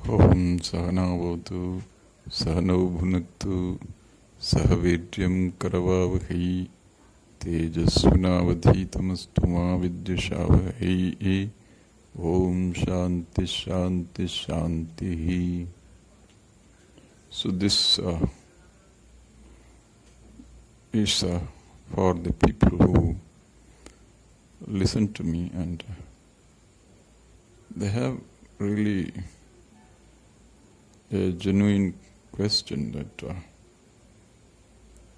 Om Sahanavotu Sahano Bhunaktu Sahaviryam Karavavahai Tejasvinavadhitamastu ma Vidyashavahai. Om Shanti Shanti Shanti. So this is for the people who listen to me and they have really a genuine question that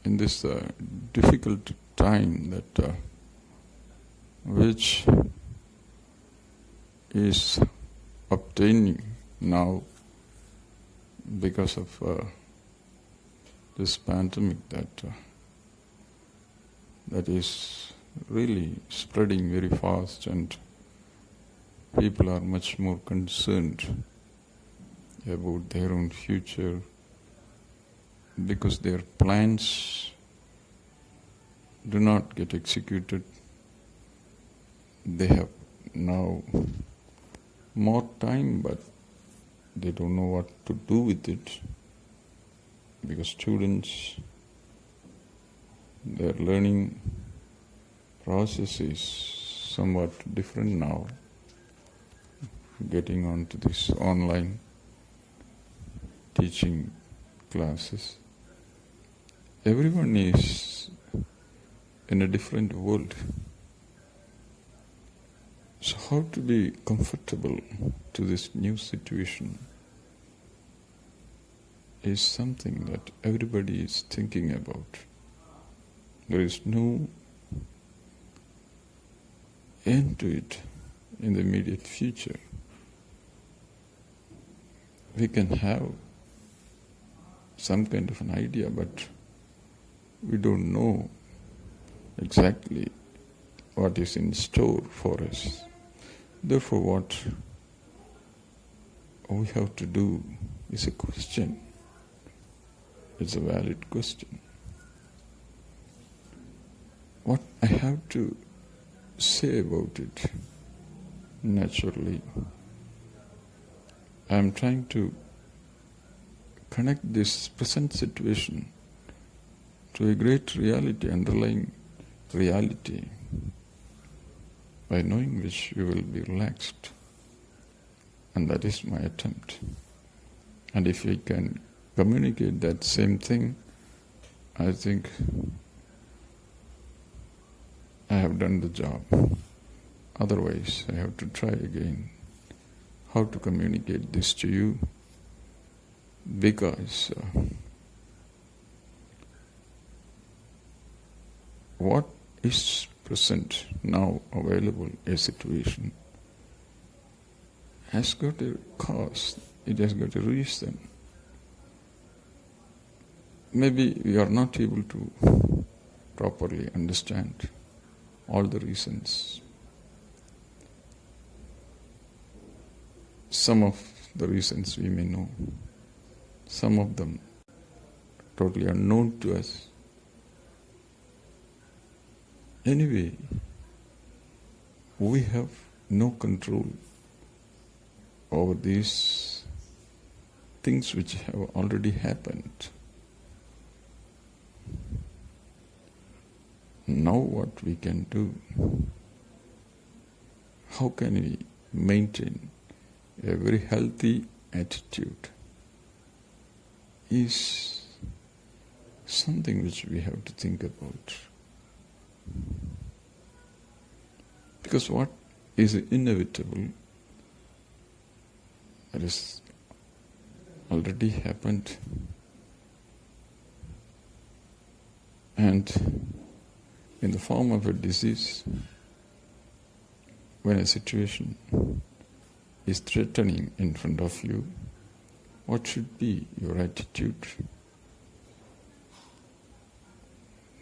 in this difficult time that which is obtaining now because of this pandemic that is really spreading very fast, and people are much more concerned about their own future because their plans do not get executed. They have now more time, but they don't know what to do with it because students, their learning process is somewhat different now, getting onto this online teaching classes. Everyone is in a different world. So how to be comfortable to this new situation is something that everybody is thinking about. There is no end to it in the immediate future. We can have some kind of an idea, but we don't know exactly what is in store for us. Therefore, what we have to do is a question. It's a valid question. What I have to say about it, naturally, I am trying to connect this present situation to a great reality, underlying reality, by knowing which you will be relaxed. And that is my attempt. And if we can communicate that same thing, I think I have done the job. Otherwise, I have to try again how to communicate this to you, because what is present now available, a situation, has got a cause, it has got a reason. Maybe we are not able to properly understand all the reasons. Some of the reasons we may know, some of them totally unknown to us. Anyway, we have no control over these things which have already happened. Now what we can do, how can we maintain a very healthy attitude, is something which we have to think about. Because what is inevitable, that is already happened, and in the form of a disease, when a situation is threatening in front of you, what should be your attitude?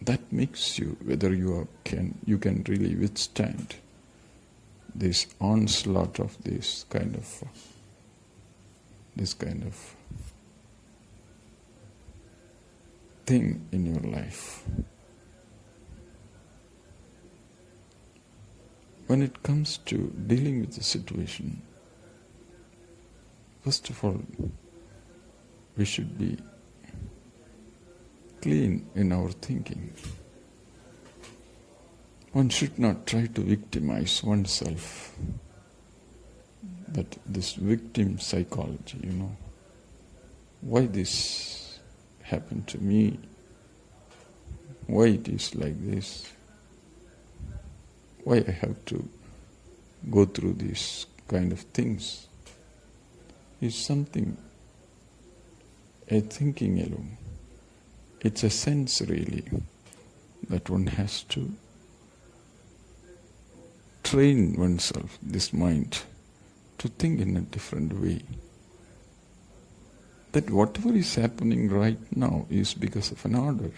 That makes you whether you can really withstand this onslaught of this kind of thing in your life. When it comes to dealing with the situation, First of all, we should be clean in our thinking. One should not try to victimize oneself. But this victim psychology, why this happened to me? Why it is like this? Why I have to go through these kind of things? Is something, a thinking alone. It's a sense really that one has to train oneself, this mind, to think in a different way. That whatever is happening right now is because of an order.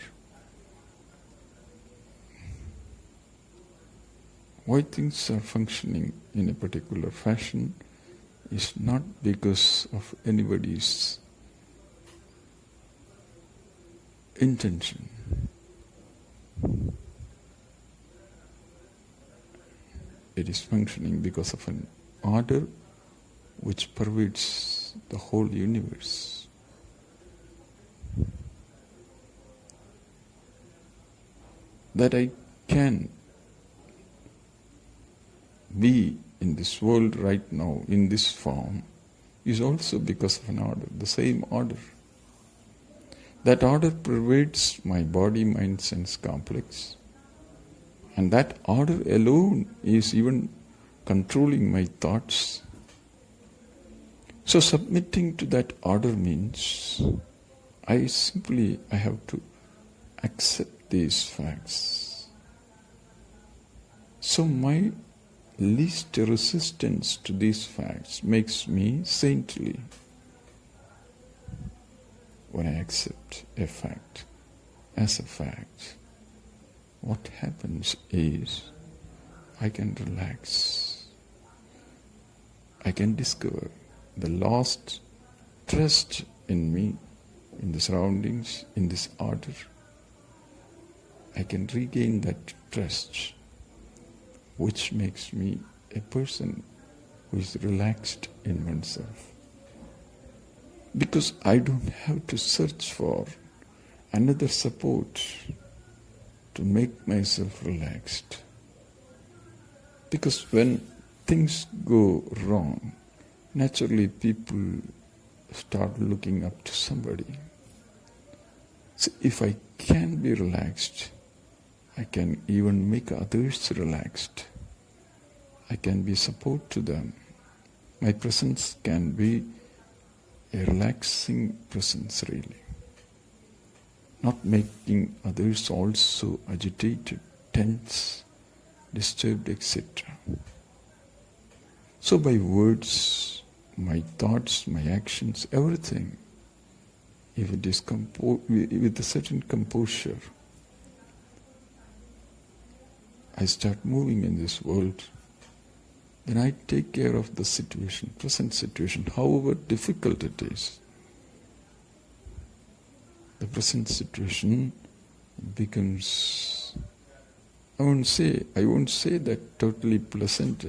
Why things are functioning in a particular fashion is not because of anybody's intention. It is functioning because of an order which pervades the whole universe. That I can be in this world right now, in this form, is also because of an order, the same order. That order pervades my body, mind, sense complex. And that order alone is even controlling my thoughts. So submitting to that order means I have to accept these facts. So my least resistance to these facts makes me saintly. When I accept a fact as a fact, what happens is I can relax. I can discover the lost trust in me, in the surroundings, in this order. I can regain that trust, which makes me a person who is relaxed in oneself. Because I don't have to search for another support to make myself relaxed. Because when things go wrong, naturally people start looking up to somebody. So if I can be relaxed, I can even make others relaxed. I can be support to them. My presence can be a relaxing presence really. Not making others also agitated, tense, disturbed, etc. So by words, my thoughts, my actions, everything, if it is with a certain composure, I start moving in this world, then I take care of the situation, present situation, however difficult it is. The present situation becomes, I won't say that totally pleasant.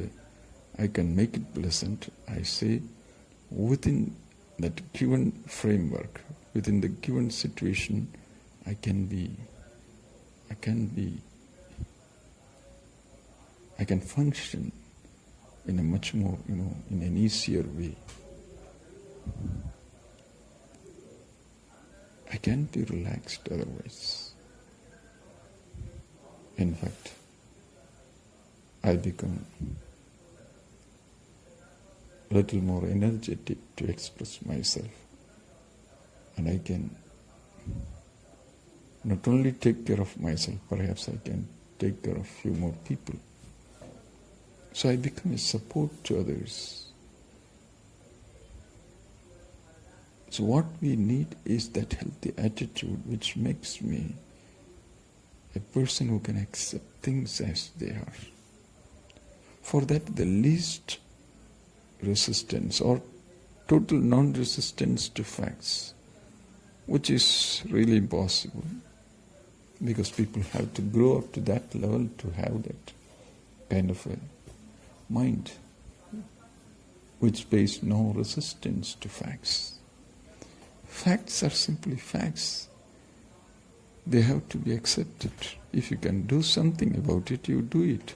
I can make it pleasant. I say within that given framework, within the given situation, I can function in a much more, in an easier way. I can't be relaxed otherwise. In fact, I become a little more energetic to express myself. And I can not only take care of myself, perhaps I can take care of few more people. So I become a support to others. So what we need is that healthy attitude which makes me a person who can accept things as they are. For that, the least resistance or total non-resistance to facts, which is really impossible, because people have to grow up to that level to have that kind of a mind. which pays no resistance to facts. Facts are simply facts. They have to be accepted. If you can do something about it, you do it.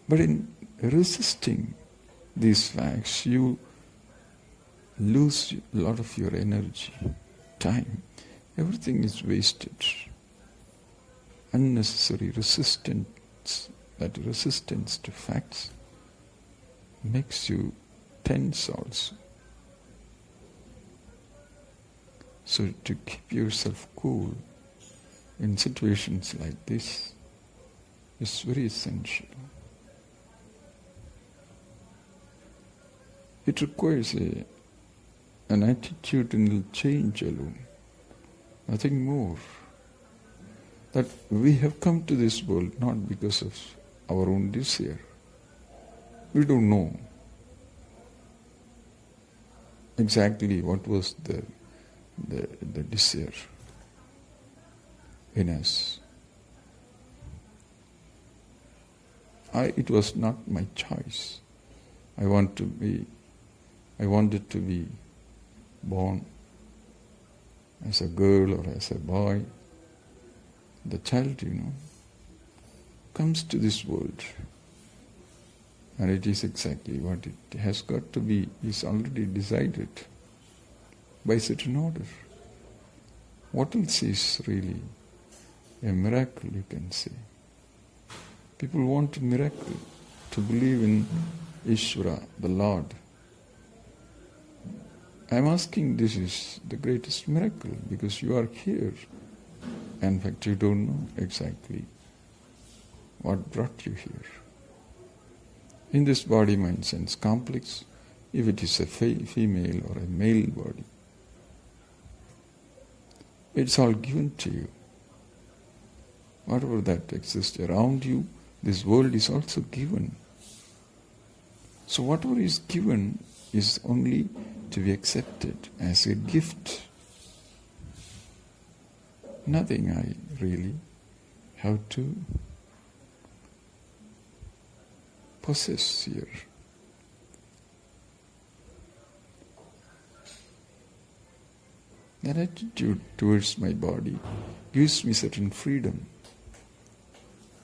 But in resisting these facts, you lose a lot of your energy, time. Everything is wasted. Unnecessary resistance, that resistance to facts makes you tense also. So to keep yourself cool in situations like this is very essential. It requires an attitudinal change alone, nothing more. That we have come to this world not because of our own desire. We don't know exactly what was the desire in us. It was not my choice. I wanted to be born as a girl or as a boy. The child, comes to this world, and it is exactly what it has got to be, is already decided by certain order. What else is really a miracle, you can say? People want a miracle, to believe in Ishvara, the Lord. I am asking, this is the greatest miracle, because you are here. In fact, you don't know exactly what brought you here. In this body, mind, sense complex, if it is a female or a male body, it's all given to you. Whatever that exists around you, this world is also given. So whatever is given is only to be accepted as a gift. Nothing I really have to possess here. That attitude towards my body gives me certain freedom,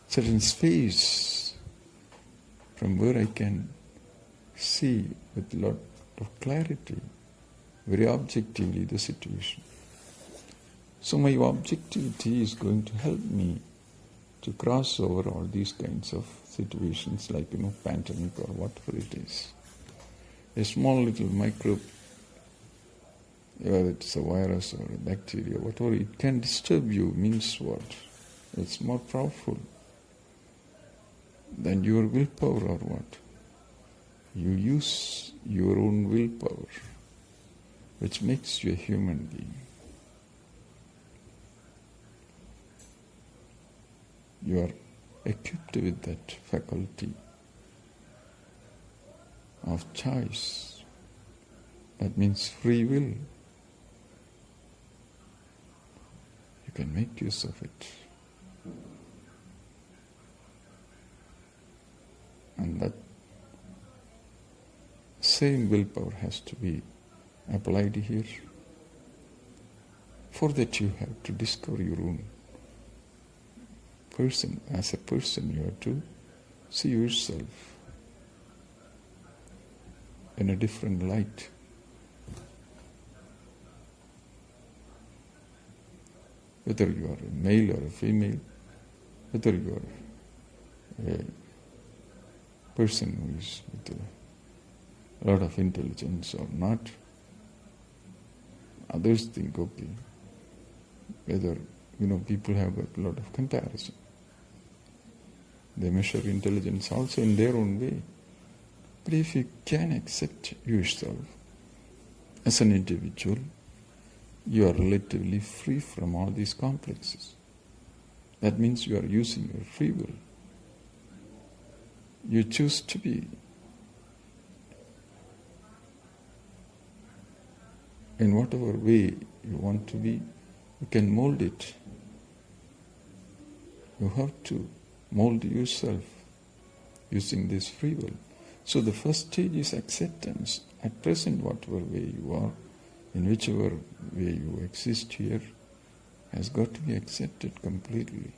certain space from where I can see with a lot of clarity, very objectively, the situation. So my objectivity is going to help me to cross over all these kinds of situations like, pandemic or whatever it is. A small little microbe, whether it's a virus or a bacteria, whatever, it can disturb you means what? It's more powerful than your willpower or what? You use your own willpower, which makes you a human being. You are equipped with that faculty of choice. That means free will. You can make use of it. And that same willpower has to be applied here. For that you have to discover your own person. As a person, you have to see yourself in a different light. Whether you are a male or a female, whether you are a person who is with a lot of intelligence or not, others think, okay, whether, people have got a lot of comparison. They measure intelligence also in their own way. But if you can accept yourself as an individual, you are relatively free from all these complexes. That means you are using your free will. You choose to be in whatever way you want to be, you can mold it. You have to mold yourself using this free will. So the first stage is acceptance. At present, whatever way you are, in whichever way you exist here, has got to be accepted completely.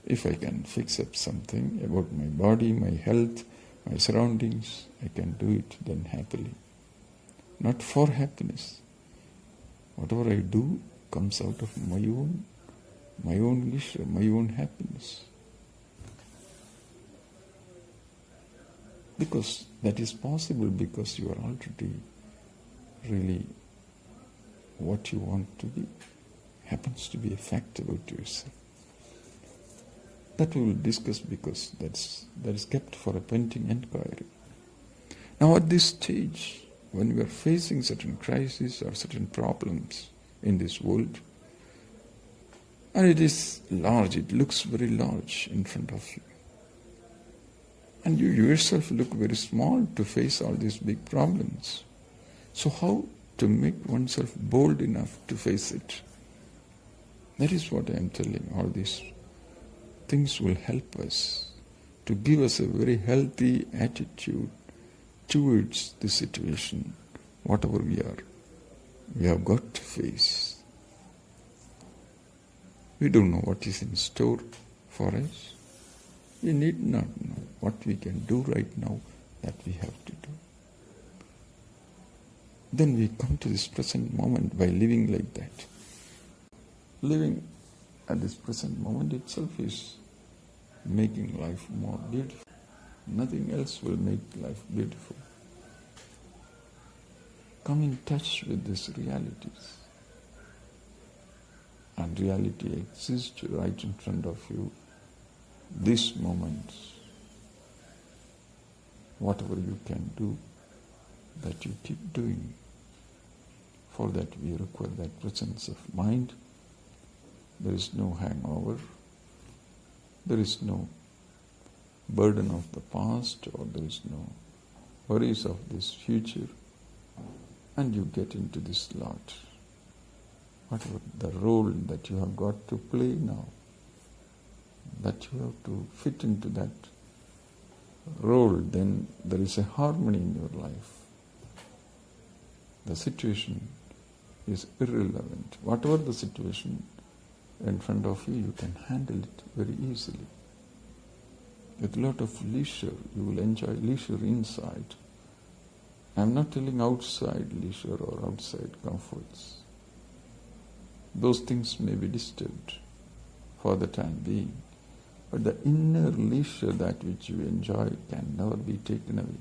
If I can fix up something about my body, my health, my surroundings, I can do it then happily. Not for happiness. Whatever I do comes out of my own wish, my own happiness. Because that is possible because you are already really what you want to be. Happens to be a fact about yourself. That we will discuss because that is kept for a pending inquiry. Now at this stage, when we are facing certain crises or certain problems in this world, and it is large, it looks very large in front of you. And you yourself look very small to face all these big problems. So how to make oneself bold enough to face it? That is what I am telling. All these things will help us to give us a very healthy attitude towards the situation, whatever we are. We have got to face. We don't know what is in store for us. We need not know what we can do right now that we have to do. Then we come to this present moment by living like that. Living at this present moment itself is making life more beautiful. Nothing else will make life beautiful. Come in touch with these realities. And reality exists right in front of you. This moment, whatever you can do, that you keep doing. For that we require that presence of mind. There is no hangover. There is no burden of the past, or there is no worries of this future. And you get into this lot. Whatever the role that you have got to play now, that you have to fit into that role, then there is a harmony in your life. The situation is irrelevant. Whatever the situation in front of you, you can handle it very easily. With a lot of leisure, you will enjoy leisure inside. I am not telling outside leisure or outside comforts. Those things may be disturbed for the time being. But the inner leisure, that which you enjoy, can never be taken away.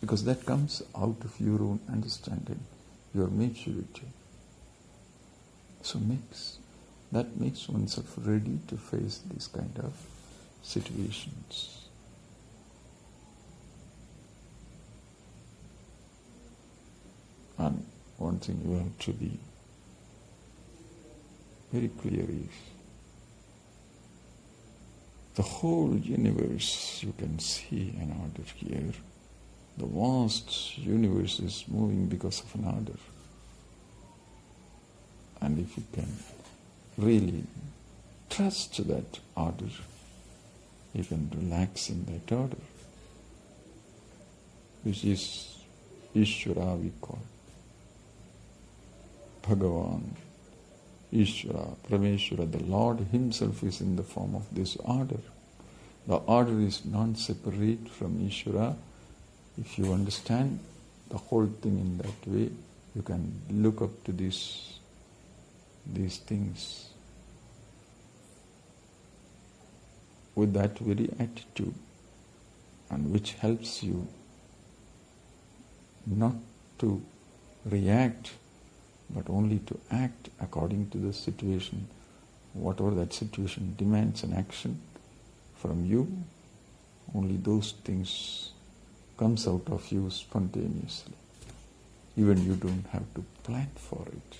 Because that comes out of your own understanding, your maturity. So that makes oneself ready to face these kind of situations. And one thing you have to be very clear is, the whole universe you can see an order here. The vast universe is moving because of an order. And if you can really trust that order, you can relax in that order, which is Ishvara we call. Bhagavan, Ishvara, Parameshwara, the Lord Himself is in the form of this order. The order is non-separate from Ishvara. If you understand the whole thing in that way, you can look up to these things with that very attitude, and which helps you not to react, but only to act according to the situation. Whatever that situation demands an action from you, only those things comes out of you spontaneously. Even you don't have to plan for it.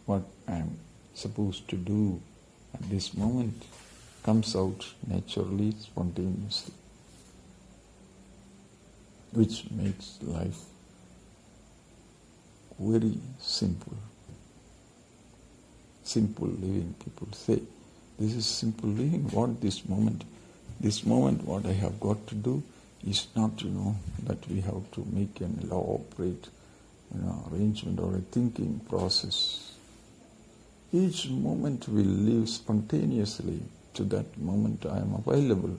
What I am supposed to do at this moment comes out naturally, spontaneously, which makes life very simple. Simple living, people say. This is simple living. What this moment what I have got to do is not, that we have to make an elaborate, arrangement or a thinking process. Each moment will live spontaneously. To that moment I am available,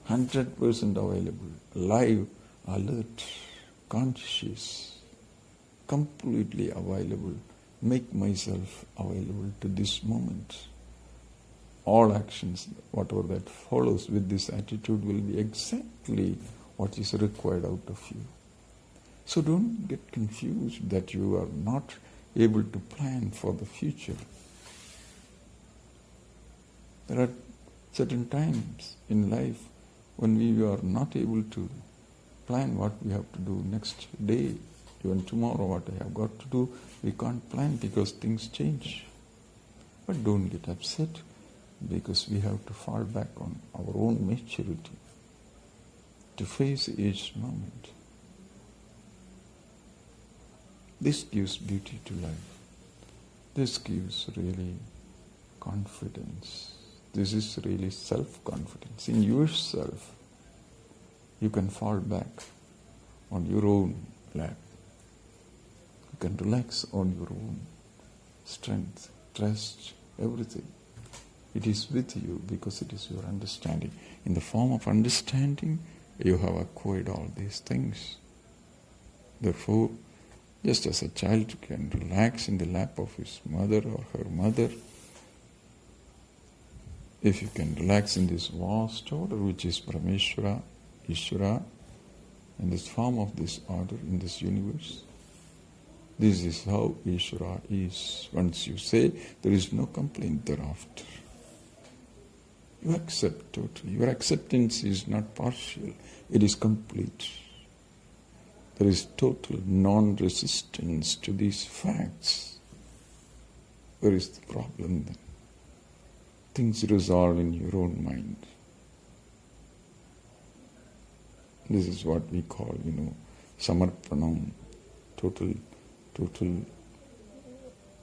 100% available, live, alert, conscious, completely available. Make myself available to this moment. All actions, whatever that follows with this attitude, will be exactly what is required out of you. So don't get confused that you are not able to plan for the future. There are certain times in life when we are not able to plan what we have to do next day, even tomorrow what I have got to do. We can't plan because things change. But don't get upset, because we have to fall back on our own maturity to face each moment. This gives beauty to life. This gives really confidence. This is really self-confidence. In yourself, you can fall back on your own lap. You can relax on your own strength, trust, everything. It is with you because it is your understanding. In the form of understanding, you have acquired all these things. Therefore, just as a child can relax in the lap of his mother or her mother, if you can relax in this vast order which is Parameshwara, Ishvara, in this form of this order in this universe, this is how Ishvara is. Once you say, there is no complaint thereafter. You accept totally. Your acceptance is not partial, it is complete. There is total non-resistance to these facts. Where is the problem then? Things resolve in your own mind. This is what we call, samarpanam, total.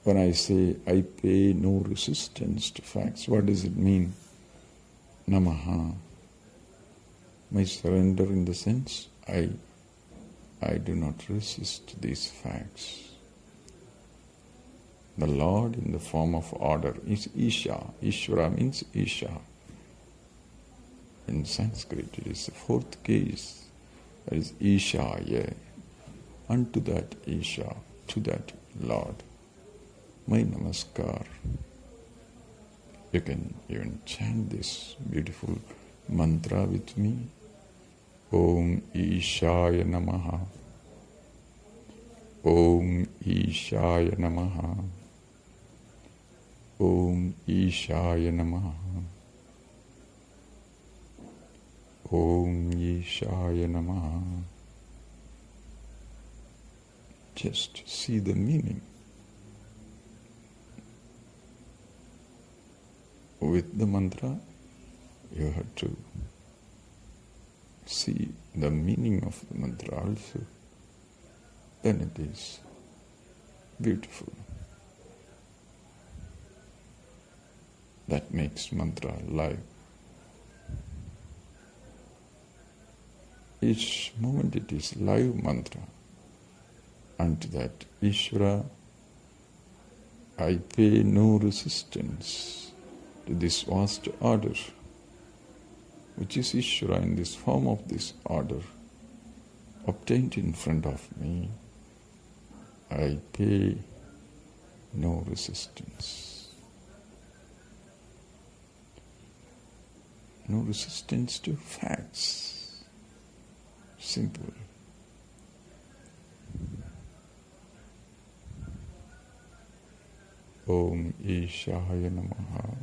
When I say I pay no resistance to facts, what does it mean? Namaha. My surrender in the sense, I do not resist these facts. The Lord in the form of order is Isha. Ishvara means Isha. In Sanskrit it is the fourth case. That is Ishaya. Unto that Isha, to that Lord. My namaskar. You can even chant this beautiful mantra with me. Om Ishaya Namaha. Om Ishaya Namaha. Om Ishaya Namaha. Om Ishaya Namaha. Just see the meaning. With the mantra, you have to see the meaning of the mantra also. Then it is beautiful. That makes mantra live. Each moment it is live mantra. And to that Ishvara, I pay no resistance to this vast order, which is Ishvara in this form of this order, obtained in front of me. I pay no resistance. No resistance to facts. Simple. Om Ishaya Namaha.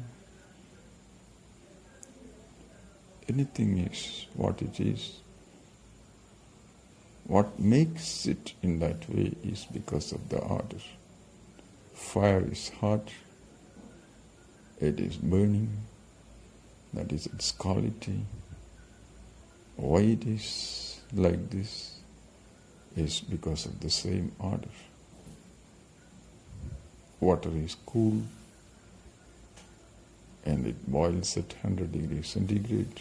Anything is what it is. What makes it in that way is because of the order. Fire is hot, it is burning, that is its quality. Why it is like this is because of the same order. Water is cool, and it boils at 100 degrees centigrade.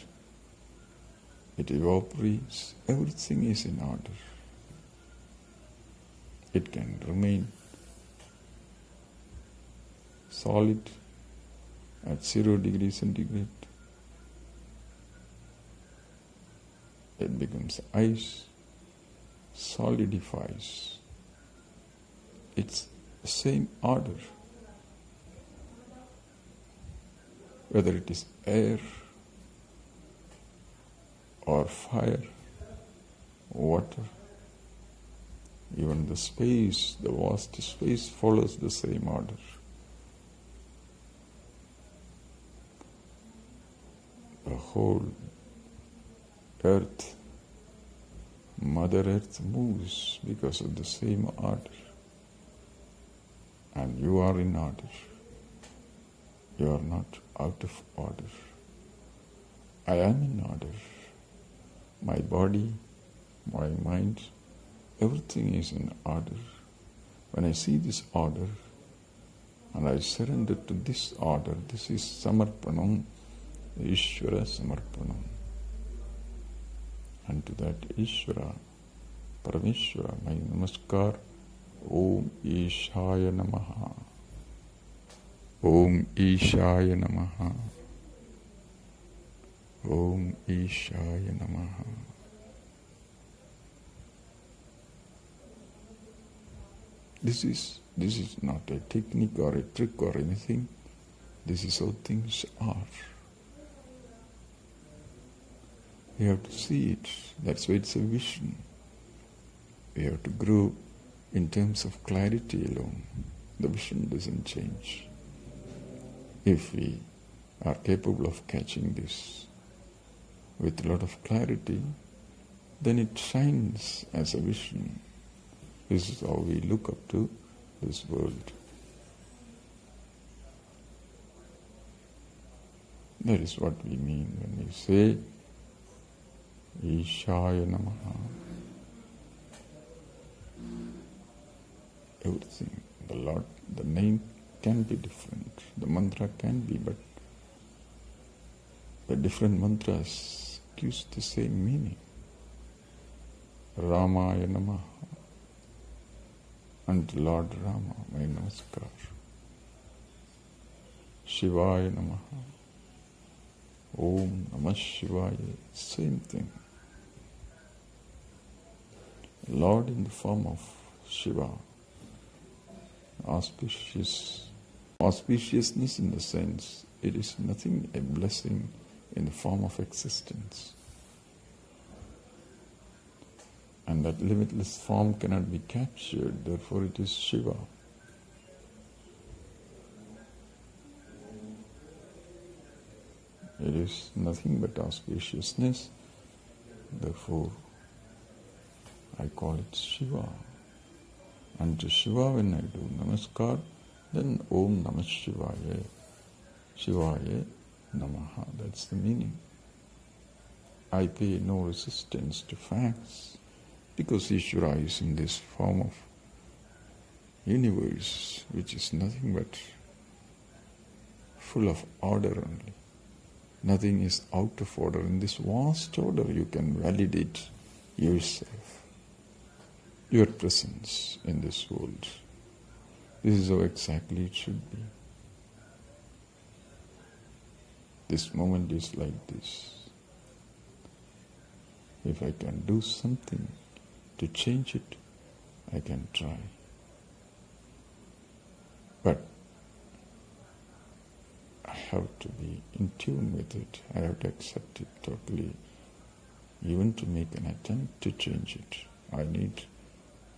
It evaporates. Everything is in order. It can remain solid at 0 degrees centigrade. It becomes ice, solidifies. It's the same order. Whether it is air or fire, water, even the space, the vast space follows the same order. The whole earth, Mother Earth moves because of the same order. And you are in order. You are not out of order. I am in order. My body, my mind, everything is in order. When I see this order and I surrender to this order, this is Samarpanam, Ishvara Samarpanam. And to that Ishvara, Parameshvara, my namaskar, Om Ishaya Namaha. Om Ishaya Namaha. Om Ishaya Namaha. This is not a technique or a trick or anything. This is how things are. We have to see it. That's why it's a vision. We have to grow in terms of clarity alone. The vision doesn't change. If we are capable of catching this with a lot of clarity, then it shines as a vision. This is how we look up to this world. That is what we mean when we say Ishaya Namaha. Everything, the Lord, the name can be different, the mantra can be, but the different mantras gives the same meaning. Ramaya Namaha, unto Lord Rama, my namaskar. Shivaya Namaha, Om Namah Shivaya, same thing. Lord in the form of Shiva, auspiciousness in the sense it is nothing, a blessing in the form of existence. And that limitless form cannot be captured, therefore it is Shiva. It is nothing but auspiciousness, therefore I call it Shiva. And to Shiva when I do namaskar, then Om Namah Shivaya, Shivaya Namaha, that's the meaning. I pay no resistance to facts, because Ishvara is in this form of universe, which is nothing but full of order only. Nothing is out of order. In this vast order you can validate yourself, your presence in this world. This is how exactly it should be. This moment is like this. If I can do something to change it, I can try. But I have to be in tune with it. I have to accept it totally. Even to make an attempt to change it, I need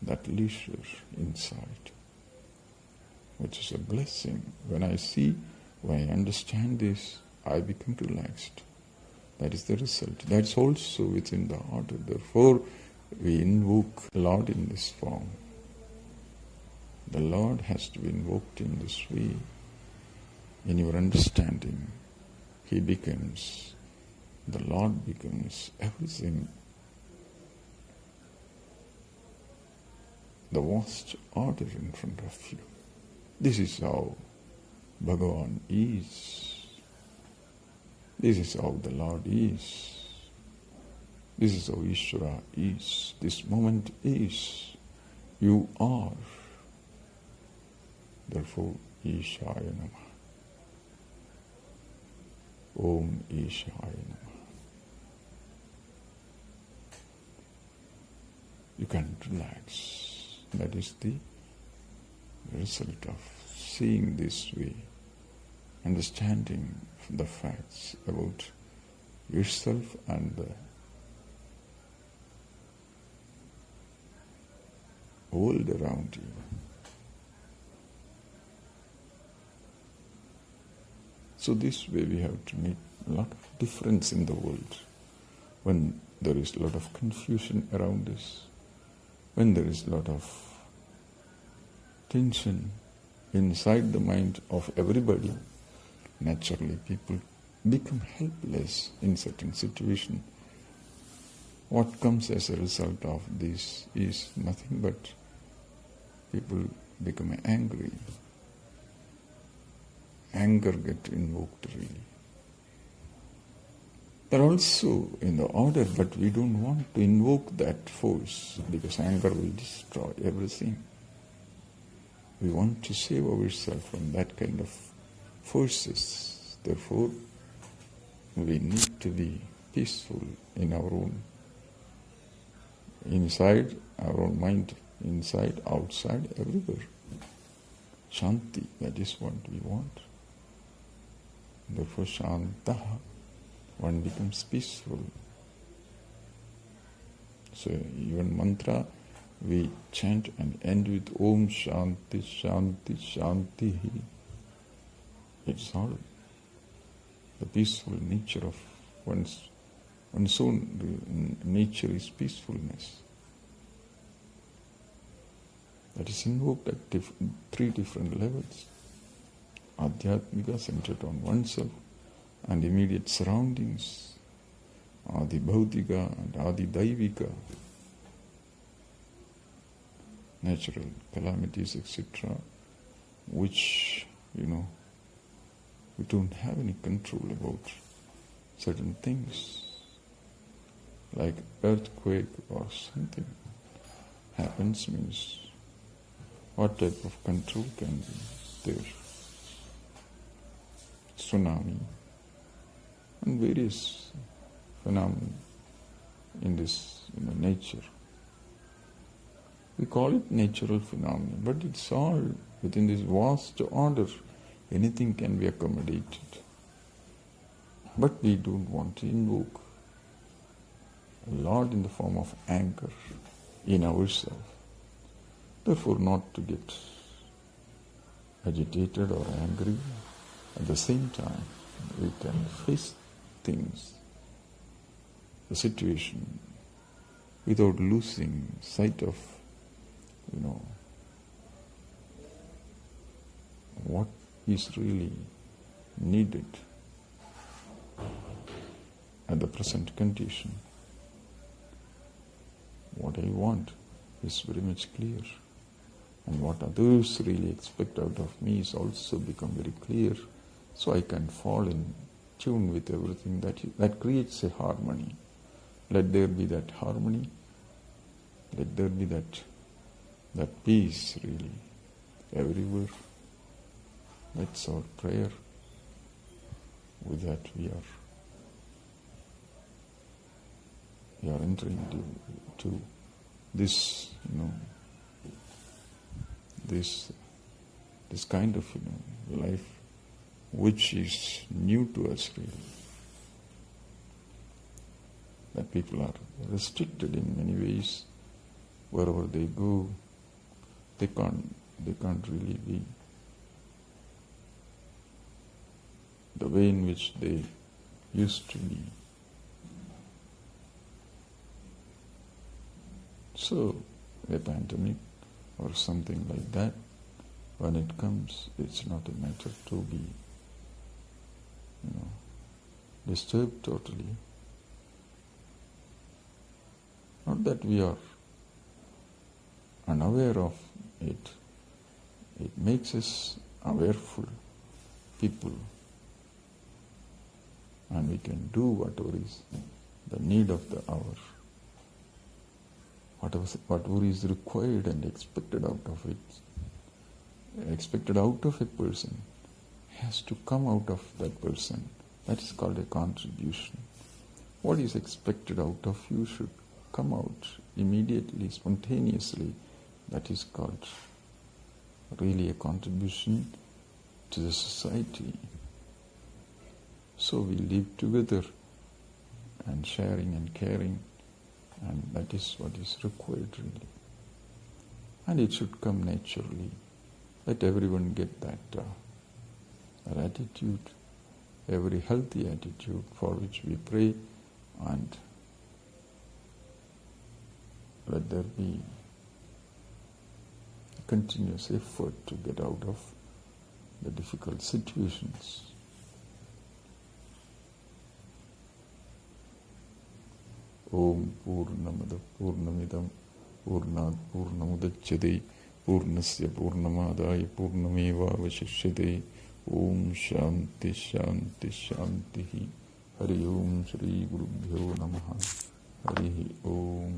that leisure inside, which is a blessing. When I understand this, I become relaxed. That is the result. That's also within the order. Therefore, we invoke the Lord in this form. The Lord has to be invoked in this way. In your understanding, He becomes, the Lord becomes everything. The vast order in front of you. This is how Bhagavan is. This is how the Lord is. This is how Ishvara is. This moment is. You are. Therefore, Ishaya Namah. Om Ishaya Namah. You can relax. That is the result of seeing this way, understanding the facts about yourself and the world around you. So this way we have to make a lot of difference in the world. When there is a lot of confusion around us, when there is a lot of tension inside the mind of everybody, naturally people become helpless in certain situations. What comes as a result of this is nothing but people become angry. Anger gets invoked really. They're also in the order, but we don't want to invoke that force because anger will destroy everything. We want to save ourselves from that kind of forces. Therefore, we need to be peaceful in our own, inside our own mind, inside, outside, everywhere. Shanti, that is what we want. Therefore, Shantaha, one becomes peaceful. So even mantra we chant and end with Om Shanti Shanti Shanti. It's all the peaceful nature of one's own nature is peacefulness. That is invoked at three different levels. Adhyatmika, centered on oneself and immediate surroundings. Adi Bhautika and Adi Daivika. Natural calamities, etc., which, we don't have any control about. Certain things, like earthquake or something happens, means what type of control can be there? Tsunami and various phenomena in this nature. We call it natural phenomena, but it's all within this vast order. Anything can be accommodated. But we don't want to invoke a Lord in the form of anger in ourselves. Therefore, not to get agitated or angry. At the same time, we can face things, the situation, without losing sight of, what is really needed at the present condition. What I want is very much clear, and what others really expect out of me is also become very clear, so I can fall in tune with everything that creates a harmony. Let there be that harmony, let there be that peace really everywhere. That's our prayer. With that we are entering to this, this kind of life which is new to us really. That people are restricted in many ways. Wherever they go, they can't really be the way in which they used to be. So, a pandemic or something like that, when it comes, it's not a matter to be, disturbed totally. Not that we are unaware of it. It makes us awareful people. and we can do whatever is the need of the hour. Whatever is required and expected out of it, expected out of a person, has to come out of that person. That is called a contribution. What is expected out of you should come out immediately, spontaneously. That is called really a contribution to the society. So we live together and sharing and caring, and that is what is required really. And it should come naturally. Let everyone get that attitude, a very healthy attitude for which we pray, and let there be a continuous effort to get out of the difficult situations. Om Purnamada Purnamidam Purnat Purnamudachyate Purnasya Purnamadaya Purnameva Vashishyate. Om Shanti Shanti Shanti. Hari Om Shri Gurubhyo Namaha. Hari Om.